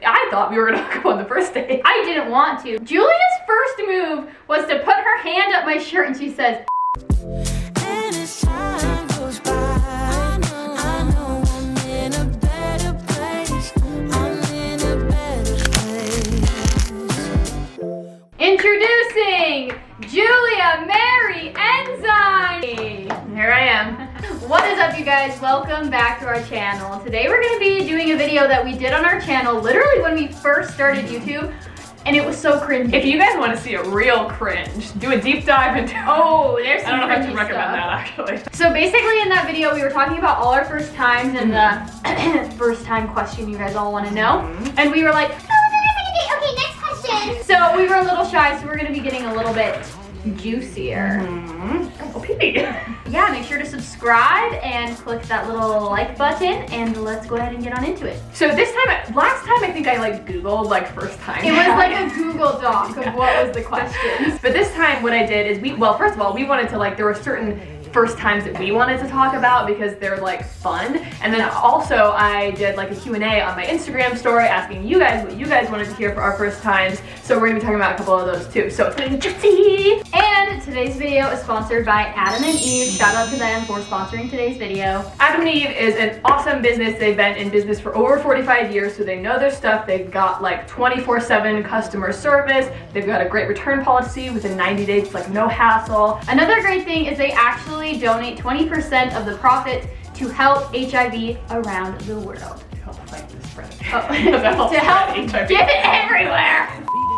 I thought we were gonna go on the first date. I didn't want to. Julia's first move was to put her hand up my shirt and she says, And as time goes by, I know I'm in a better place. I'm in a better place. introducing Julia Mary Ensign. Here I am. What is up, you guys? Welcome back to our channel. Today we're gonna be doing a video that we did on our channel literally when we first started YouTube, and it was so cringy. If you guys want to see a real cringe, do a deep dive into. Oh, there's some I don't know if I cringy should recommend stuff. that actually. So basically in that video we were talking about all our first times and the first time question you guys all want to know. And we were like, oh, okay, next question. So we were a little shy, so we're going to be getting a little bit juicier. Oh, pee. Yeah, make sure to subscribe and click that little like button, and let's go ahead and get on into it. So this time, last time I think I like Googled like first time. It was like a Google Doc of what was the questions. But this time what I did is first of all, we wanted to there were certain first times that we wanted to talk about because they're like fun. And then also I did like a Q&A on my Instagram story asking you guys what you guys wanted to hear for our first times. So we're gonna be talking about a couple of those too. So it's gonna be juicy. And today's video is sponsored by Adam and Eve. Shout out to them for sponsoring today's video. Adam and Eve is an awesome business. They've been in business for over 45 years, so they know their stuff. They've got like 24/7 customer service. They've got a great return policy within 90 days, like no hassle. Another great thing is they actually donate 20% of the profit to help HIV around the world. To help fight the spread. To help HIV. give it everywhere.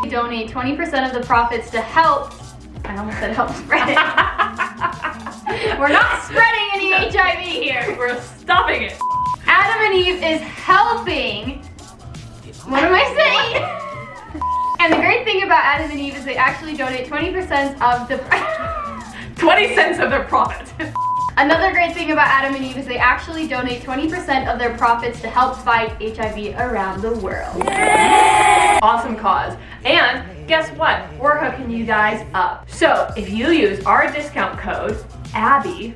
They donate 20% of the profits to help, I almost said help spread it. We're not spreading any HIV here. We're stopping it. Adam and Eve is helping, what am I saying? And the great thing about Adam and Eve is they actually donate 20% of the 20 cents of their profit. Another great thing about Adam and Eve is they actually donate 20% of their profits to help fight HIV around the world. Awesome cause. And guess what? We're hooking you guys up. So if you use our discount code, Abbie,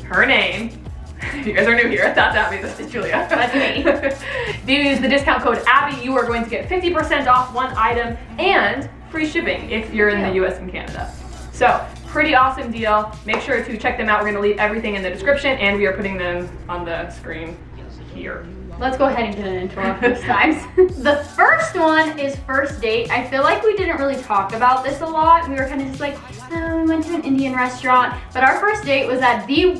her name, if you guys are new here, that's Abbie, this is Julia. That's me. If you use the discount code Abbie, you are going to get 50% off one item and free shipping if you're in the US and Canada. So, pretty awesome deal. Make sure to check them out. We're gonna leave everything in the description and we are putting them on the screen here. Let's go ahead and get into our first times. The first one is first date. I feel like we didn't really talk about this a lot. We were kind of just like, oh, we went to an Indian restaurant. But our first date was at the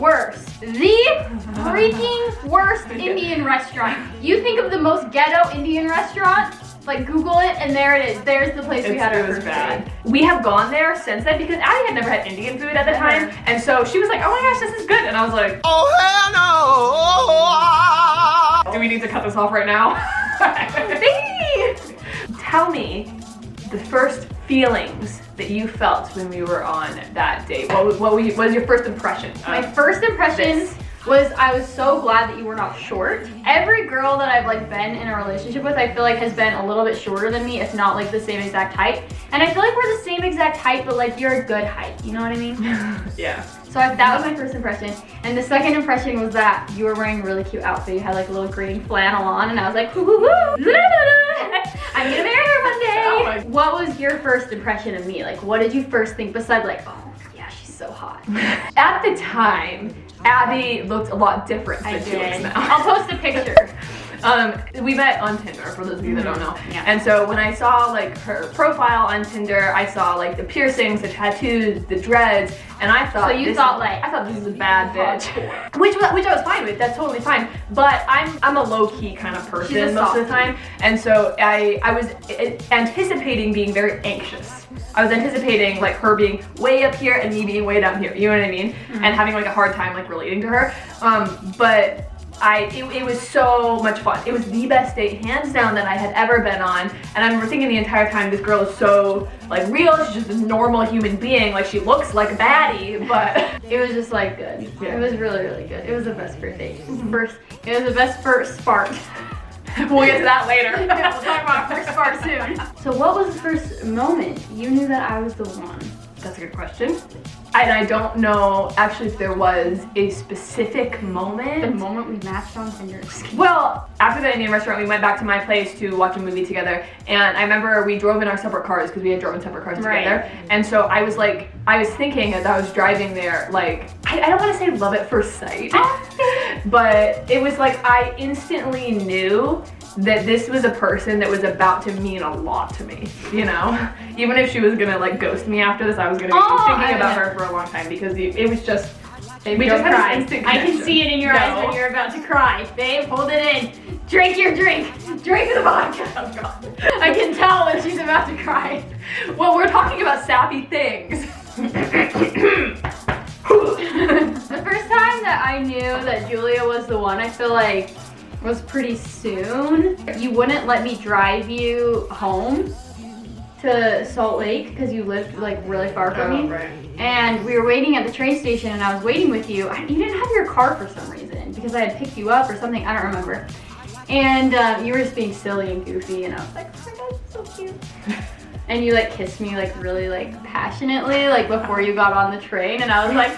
freaking worst Indian restaurant. You think of the most ghetto Indian restaurant? Like Google it and there it is. There's the place we had our first date. We have gone there since then because Abbie had never had Indian food at the time. And so she was like, oh my gosh, this is good. And I was like, oh hell no. Do we need to cut this off right now? Tell me the first feelings that you felt when we were on that date. What was your first impression? My first impression was I was so glad that you were not short. Every girl that I've like been in a relationship with, I feel like has been a little bit shorter than me, if not like the same exact height. And I feel like we're the same exact height, but like you're a good height, you know what I mean? Yeah. So that was my first impression. And the second impression was that you were wearing a really cute outfit. You had like a little green flannel on and I was like, hoo hoo hoo, I'm gonna marry her one day. Oh what was your first impression of me? Like what did you first think besides like, oh yeah, she's so hot? At the time, Abbie looked a lot different than she looks now. I'll post a picture. We met on Tinder, for those of you that don't know. Yeah. And so when I saw like her profile on Tinder, I saw like the piercings, the tattoos, the dreads, and I thought I thought this is a bad bitch. Which I was fine with, that's totally fine. But I'm a low-key kind of person most of the time. And so I was anticipating being very anxious. I was anticipating like her being way up here and me being way down here, you know what I mean? And having like a hard time like relating to her. But it was so much fun. It was the best date, hands down, that I had ever been on. And I remember thinking the entire time, this girl is so like real. She's just a normal human being. Like she looks like a baddie, but it was just like good. Yeah. It was really, really good. It was the best first date. It was the best first spark. We'll get to that later. Yeah, we'll talk about our first spark soon. So what was the first moment you knew that I was the one? That's a good question. And I don't know actually if there was a specific moment. The moment we matched on Tinder. Well, after the Indian restaurant, we went back to my place to watch a movie together. And I remember we drove in our separate cars because we had driven separate cars together. And so I was thinking as I was driving there, like, I don't want to say love at first sight, but it was like I instantly knew that this was a person that was about to mean a lot to me, you know? Even if she was gonna like ghost me after this, I was gonna be thinking about her for a long time because it was just, we just had this instant I connection. can see it in your eyes when you're about to cry. Babe, hold it in. Drink your drink. Drink the vodka. Oh God. I can tell when she's about to cry. Well, we're talking about sappy things. The first time that I knew that Julia was the one, I feel like was pretty soon. You wouldn't let me drive you home to Salt Lake because you lived like really far from me. Right. And we were waiting at the train station and I was waiting with you. You didn't have your car for some reason because I had picked you up or something, I don't remember. And you were just being silly and goofy and I was like, oh my God, so cute. And you like kissed me like really like passionately like before you got on the train and I was like,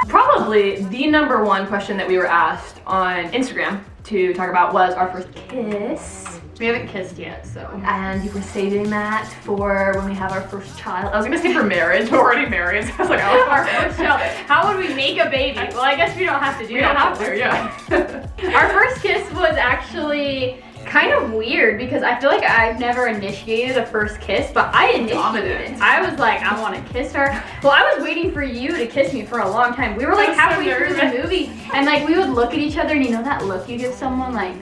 Probably the number one question that we were asked on Instagram to talk about was our first kiss. we haven't kissed yet, so. And you were saving that for when we have our first child. I was gonna say for marriage, we're already married. So I was like, oh, Our first child. How would we make a baby? Well, I guess we don't have to do we that. don't have to, yeah. Our first kiss was actually kind of weird because I feel like I've never initiated a first kiss, but I initiated it. I was like, I want to kiss her. Well, I was waiting for you to kiss me for a long time. We were like halfway through the movie and like we would look at each other and you know that look you give someone like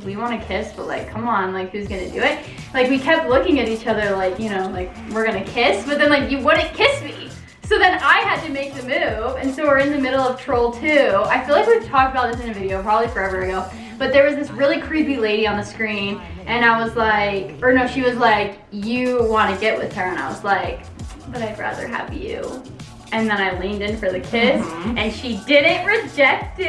we want to kiss, but like, come on, like who's gonna do it? Like we kept looking at each other like, you know, like we're gonna kiss, but then like you wouldn't kiss me. So then I had to make the move, and so we're in the middle of Troll 2. I feel like we've talked about this in a video probably forever ago, but there was this really creepy lady on the screen, and I was like, or no, she was like, you want to get with her, and I was like, but I'd rather have you. And then I leaned in for the kiss, and she didn't reject it.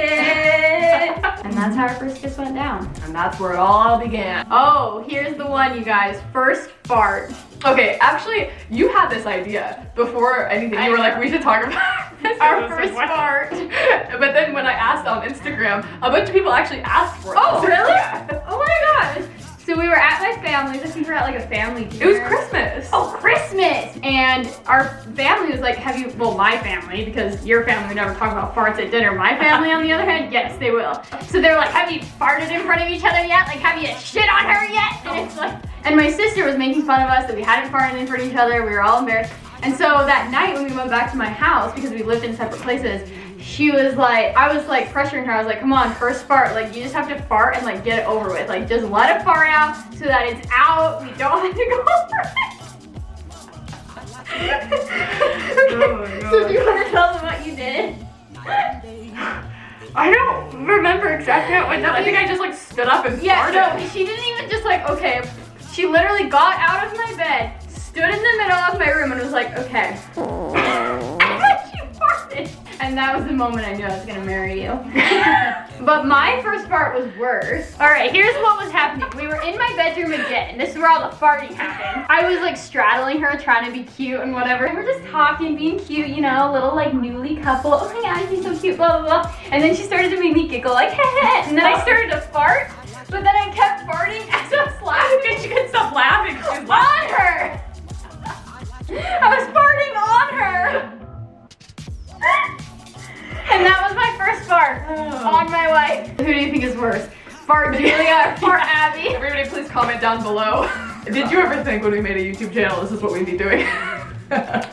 And that's how our first kiss went down. And that's where it all began. Oh, here's the one, you guys. First fart. Okay, actually, you had this idea before anything. You were like, we should talk about this. Our first fart. But then when I asked on Instagram, a bunch of people actually asked for it. Oh, really? Yeah. Oh my gosh. So we were at my family's. I think we were at like a family dinner. It was Christmas. Oh, Christmas! And our family was like, well, my family, because your family would never talk about farts at dinner. My family, on the other hand, yes, they will. So they're like, have you farted in front of each other yet? Like, have you shit on her yet? And it's like, and my sister was making fun of us that we hadn't farted in front of each other. We were all embarrassed. And so that night when we went back to my house, because we lived in separate places, she was like, I was like pressuring her. I was like, come on, first fart. Like, you just have to fart and like get it over with. Like, just let it fart out so that it's out. We don't have to go over it. Oh, So do you want to tell them what you did? I don't remember exactly how it went down. I think I just like stood up and Yeah, farted. no, she didn't even just like, okay. She literally got out of my bed, stood in the middle of my room and was like, okay. And then she farted. And that was the moment I knew I was gonna marry you. But my first fart was worse. All right, here's what was happening. We were in my bedroom again. This is where all the farting happened. I was like straddling her, trying to be cute and whatever. And we're just talking, being cute, you know, little like newly couple. Oh my God, she's so cute, blah, blah, blah. And then she started to make me giggle like, heh heh. And then I started to fart, but then I kept farting as I was laughing. She couldn't stop laughing. She was On her! I was farting on her! And that was my first fart on my wife. Who do you think is worse? Fart Julia or fart Abbie? Everybody please comment down below. Did you ever think when we made a YouTube channel this is what we'd be doing?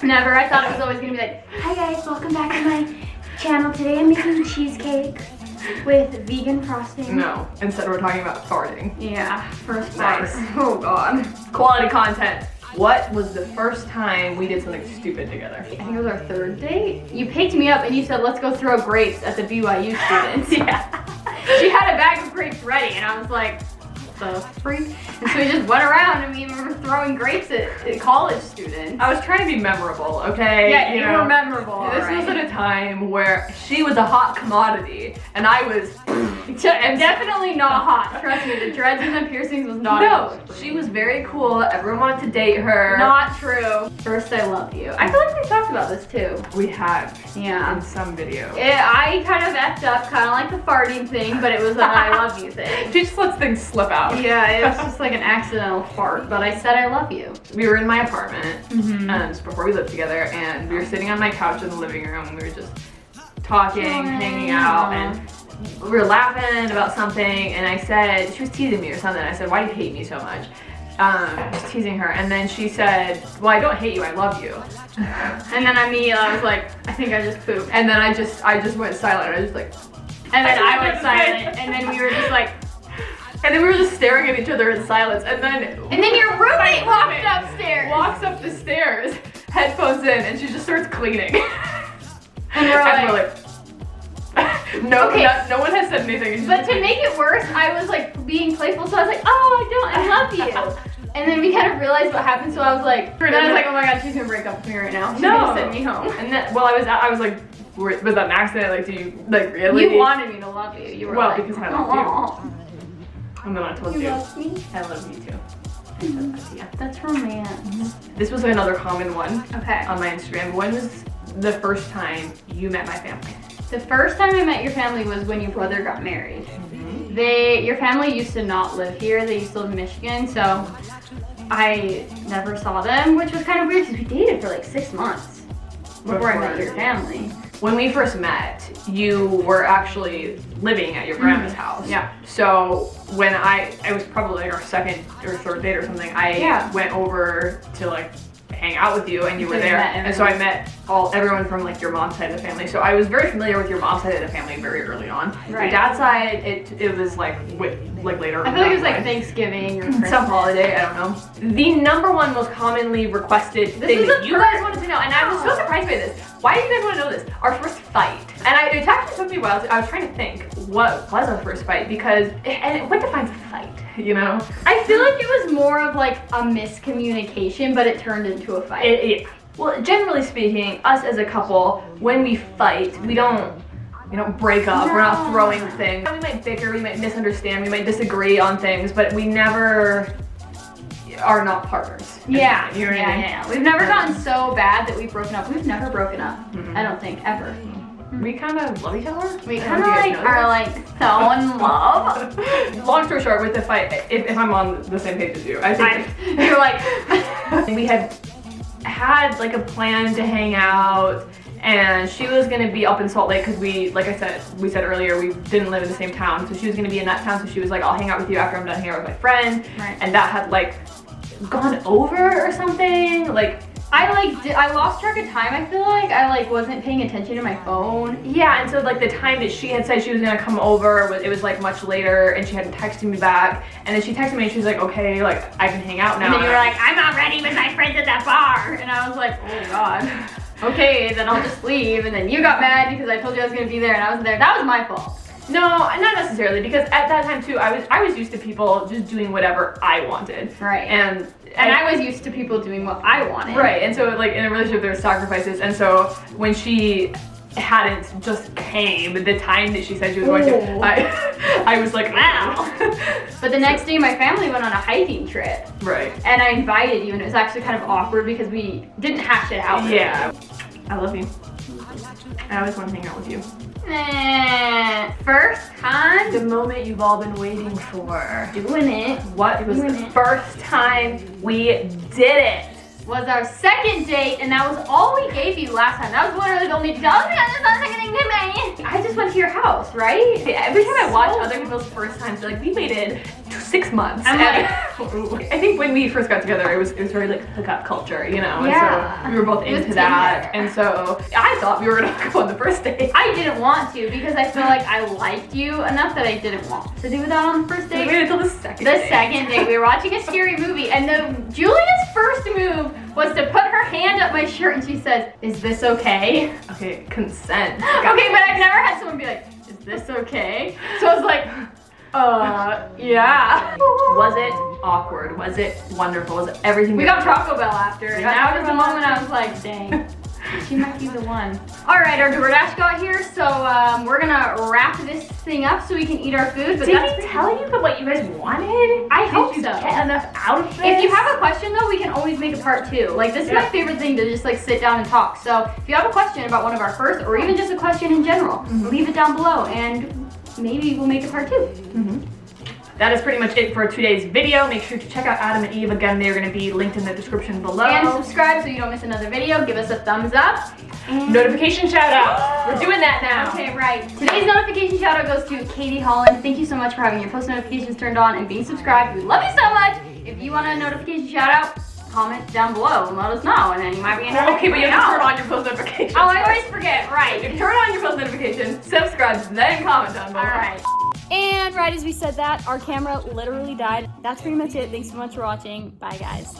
Never. I thought it was always gonna be like, hi guys, welcome back to my channel. Today I'm making cheesecake with vegan frosting. No, instead we're talking about farting. Yeah, first fart. Nice. Oh God. Quality content. What was the first time we did something stupid together? I think it was our third date. You picked me up and you said, let's go throw grapes at the BYU students. Yeah. She had a bag of grapes ready and I was like, what the freak? And so we just went around and we were throwing grapes at college students. I was trying to be memorable, okay? Yeah, you were memorable. This was at a time where she was a hot commodity and I was Definitely not hot. Trust me, the dreads and the piercings was not. No, she was very cool. Everyone wanted to date her. Not true. First, I love you. I feel like we talked about this too. We have. Yeah. In some video. I kind of effed up, kind of like the farting thing, but it was an I love you thing. She just lets things slip out. Yeah, it was just like an accidental fart, but I said I love you. We were in my apartment just before we lived together, and we were sitting on my couch in the living room, and we were just talking, hanging out, and we were laughing about something, and I said, she was teasing me or something. I said, why do you hate me so much? Just teasing her, and then she said, well, I don't hate you, I love you. And then I was like, I think I just pooped. And then I just went silent. I was just like, and then I went silent, and then we were just like, and then we were just staring at each other in silence, and then your roommate walked upstairs. Walks up the stairs, headphones in, and she just starts cleaning. And we're like no, okay. no one has said anything. But to make it worse, I was like being playful, so I was like, oh, I love you. And then we kind of realized what happened, so I was like, oh my god, she's gonna break up with me right now. She's gonna send me home. And then, well, I was like, was that an accident? Like, do you, like, really? You wanted me to love you. You were like, because I love you. And then I told you. You love me? I love you too. That's romance. This was another common one Okay. on my Instagram. When was the first time you met my family? The first time I met your family was when your brother got married. Your family used to not live here. They used to live in Michigan, so I never saw them, which was kind of weird because we dated for like 6 months before I met your family. When we first met, you were actually living at your grandma's house. Yeah. So when it was probably like our second or third date or something, I went over to like hang out with you, and you were there, and so I met everyone from like your mom's side of the family. So I was very familiar with your mom's side of the family very early on. Right. Your dad's side, it was like later. I feel like it was like Thanksgiving or Christmas. Some holiday, I don't know. The number one most commonly requested thing that you guys wanted to know, and I was so surprised by this. Why do you guys want to know this? Our first fight. And it actually took me a while. I was trying to think what was our first fight, because what defines a fight, you know? I feel like it was more of like a miscommunication, but it turned into a fight. Yeah. Well, generally speaking, us as a couple, when we fight, we don't break up. No. We're not throwing things. We might bicker, we might misunderstand, we might disagree on things, but we never are not partners. Yeah. You know what I mean? Yeah. We've never gotten so bad that we've broken up. We've never broken up. I don't think, ever. We kind of love each other. We kind of like are like so in love. Long story short, with the fight, if I'm on the same page as you, I think you're like, we had like a plan to hang out, and she was gonna be up in Salt Lake because we said earlier, we didn't live in the same town, so she was gonna be in that town. So she was like, I'll hang out with you after I'm done hanging out with my friend, and that had like gone over or something. Like I lost track of time. I feel like I wasn't paying attention to my phone. Yeah, and so like the time that she had said she was gonna come over, it was like much later, and she hadn't texted me back. And then she texted me and she was like, okay, like I can hang out now. And then you were like, I'm already with my friends at that bar. And I was like, oh god. Okay, then I'll just leave. And then you got mad because I told you I was gonna be there and I wasn't there. That was my fault. No, not necessarily, because at that time too, I was used to people just doing whatever I wanted. Right. And I was used to people doing what I wanted. Right, and so like in a relationship there's sacrifices, and so when she hadn't just came the time that she said she was going to, I was like, wow. But the next day my family went on a hiking trip. Right. And I invited you, and it was actually kind of awkward because we didn't hash it out. Yeah. I love you. I always want to hang out with you. First time? The moment you've all been waiting for. Doing it. What? It was the first time we did it. Was our second date, and that was all we gave you last time. That was literally the only detail. Oh my god, that's not the second thing to me. I just went to your house, right? Every time I watch other people's first times, they're like, we waited 6 months. I'm like, I think when we first got together, it was very like hookup culture, you know? Yeah. And so we were both into that. And so I thought we were gonna go on the first date. I didn't want to because I feel like I liked you enough that I didn't want to do that on the first date. We waited until the second date. We were watching a scary movie, and Julia's first move was to put her hand up my shirt, and she says, is this okay? Okay, consent. Okay, but I've never had someone be like, is this okay? So I was like, yeah. Was it awkward? Was it wonderful? Was it everything? We got Taco Bell after, and that was the moment I was like, dang. She might be the one. All right, our DoorDash got here, so we're gonna wrap this thing up so we can eat our food. But Did that's he tell you what you guys wanted? I hope Did you so. get enough out of this? If you have a question though, we can always make a part 2. Like this is my favorite thing to just like sit down and talk. So if you have a question about one of our first, or even just a question in general, leave it down below and maybe we'll make a part 2. That is pretty much it for today's video. Make sure to check out Adam and Eve. Again, they're going to be linked in the description below. And subscribe so you don't miss another video. Give us a thumbs up. And Notification shout out. We're doing that now. okay, right. Today's notification shout out goes to Katie Holland. Thank you so much for having your post notifications turned on and being subscribed. We love you so much. If you want a notification shout out, comment down below and let us know, and then you might be in. Okay, but you have to turn on your post notifications. Oh, I always forget. Right. If you turn on your post notifications, subscribe, then comment down below. All right. And right as we said that, our camera literally died. That's pretty much it. Thanks so much for watching. Bye, guys.